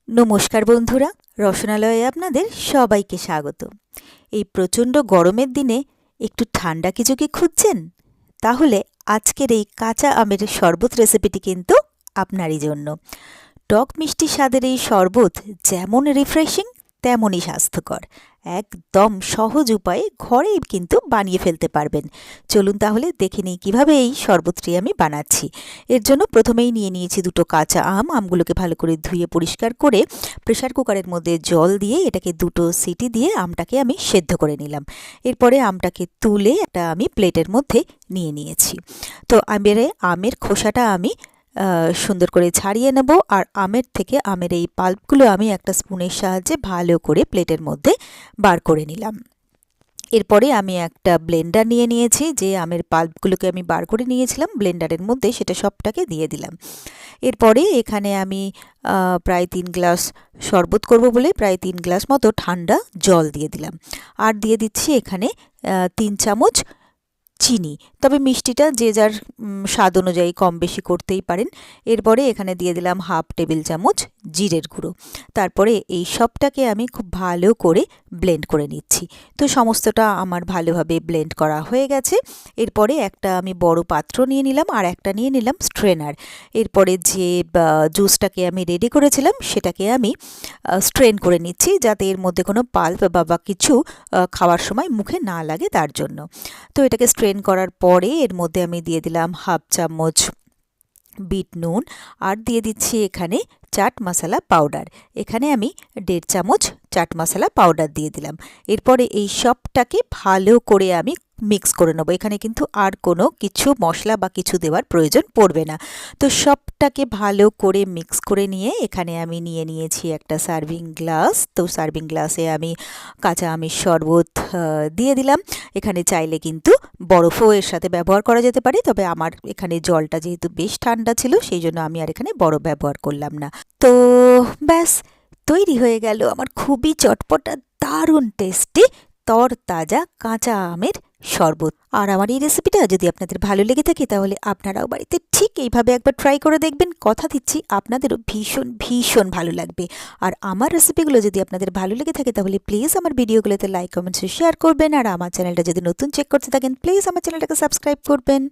নমস্কার বন্ধুরা, রসনালয়ে আপনাদের সবাইকে স্বাগত। এই প্রচণ্ড গরমের দিনে একটু ঠান্ডা কিছু কি খুঁজছেন? তাহলে আজকের এই কাঁচা আমের শরবত রেসিপিটি কিন্তু আপনারই জন্য। টক মিষ্টি স্বাদের এই শরবত যেমন রিফ্রেশিং তেমনই স্বাস্থ্যকর। একদম সহজ উপায়ে ঘরেই কিন্তু বানিয়ে ফেলতে পারবেন। চলুন তাহলে দেখে নিই কীভাবে এই শরবতটি আমি বানাচ্ছি। এর জন্য প্রথমেই নিয়ে নিয়েছি দুটো কাঁচা আমগুলোকে ভালো করে ধুয়ে পরিষ্কার করে প্রেসার কুকারের মধ্যে জল দিয়ে এটাকে দুটো সিটি দিয়ে আমটাকে আমি সেদ্ধ করে নিলাম। এরপরে আমটাকে তুলে আমি প্লেটের মধ্যে নিয়ে নিয়েছি। তো আমের খোসাটা আমি সুন্দর করে ছাড়িয়ে নেব, আর আমের এই পাল্পগুলো আমি একটা স্পুনের সাহায্যে ভালো করে প্লেটের মধ্যে বার করে নিলাম। এরপরে আমি একটা ব্লেন্ডার নিয়ে নিয়েছি, যে আমের পাল্পগুলোকে আমি বার করে নিয়েছিলাম ব্লেন্ডারের মধ্যে সেটা সবটাকে দিয়ে দিলাম। এরপরে এখানে আমি প্রায় 3 গ্লাস শরবত করব বলে প্রায় 3 গ্লাস মতো ঠান্ডা জল দিয়ে দিলাম। আর দিয়ে দিচ্ছি এখানে 3 চামচ চিনি, তবে মিষ্টিটা যে যার স্বাদ অনুযায়ী কম বেশি করতেই পারেন। এরপরে এখানে দিয়ে দিলাম হাফ টেবিল চামচ জিরের গুঁড়ো। তারপরে এই সবটাকে আমি খুব ভালো করে ব্লেন্ড করে নিচ্ছি। তো সমস্তটা আমার ভালোভাবে ব্লেন্ড করা হয়ে গেছে। এরপরে একটা আমি বড় পাত্র নিয়ে নিলাম আর একটা নিয়ে নিলাম স্ট্রেনার। এরপরে যে জুসটাকে আমি রেডি করেছিলাম সেটাকে আমি স্ট্রেন করে নিচ্ছি, যাতে এর মধ্যে কোনো পাল্প বা কিছু খাওয়ার সময় মুখে না লাগে তার জন্য। তো এটাকে স্ট্রেন করার পরে এর মধ্যে আমি দিয়ে দিলাম হাফ চামচ বিট নুন, আর দিয়ে দিচ্ছি এখানে চাট মশলা পাউডার। এখানে আমি 1.5 চামচ চাট মশলা পাউডার দিয়ে দিলাম। এরপরে এই সবটাকে ভালো করে আমি মিক্স করে নেবো। এখানে কিন্তু আর কোনো কিছু মশলা বা কিছু দেওয়ার প্রয়োজন পড়বে না। তো সবটাকে ভালো করে মিক্স করে নিয়ে এখানে আমি নিয়ে নিয়েছি একটা সার্ভিং গ্লাস। তো সার্ভিং গ্লাসে আমি কাঁচা আমের শরবত দিয়ে দিলাম। এখানে চাইলে কিন্তু বরফও এর সাথে ব্যবহার করা যেতে পারে, তবে আমার এখানে জলটা যেহেতু বেশ ঠান্ডা ছিল সেই জন্য আমি আর এখানে বরফ ব্যবহার করলাম না। তো ব্যাস, তৈরি হয়ে গেল আমার খুবই চটপটা দারুণ টেস্টি তরতাজা কাঁচা আমের শরবত। আর আমার এই রেসিপিটা যদি আপনাদের ভালো লেগে থাকে তাহলে আপনারাও বাড়িতে ঠিক এইভাবে একবার ট্রাই করে দেখবেন। কথা দিচ্ছি আপনাদেরও ভীষণ ভীষণ ভালো লাগবে। আর আমার রেসিপিগুলো যদি আপনাদের ভালো লেগে থাকে তাহলে প্লিজ আমার ভিডিওগুলোতে লাইক কমেন্টস শেয়ার করবেন। আর আমার চ্যানেলটা যদি নতুন চেক করতে থাকেন প্লিজ আমার চ্যানেলটাকে সাবস্ক্রাইব করবেন।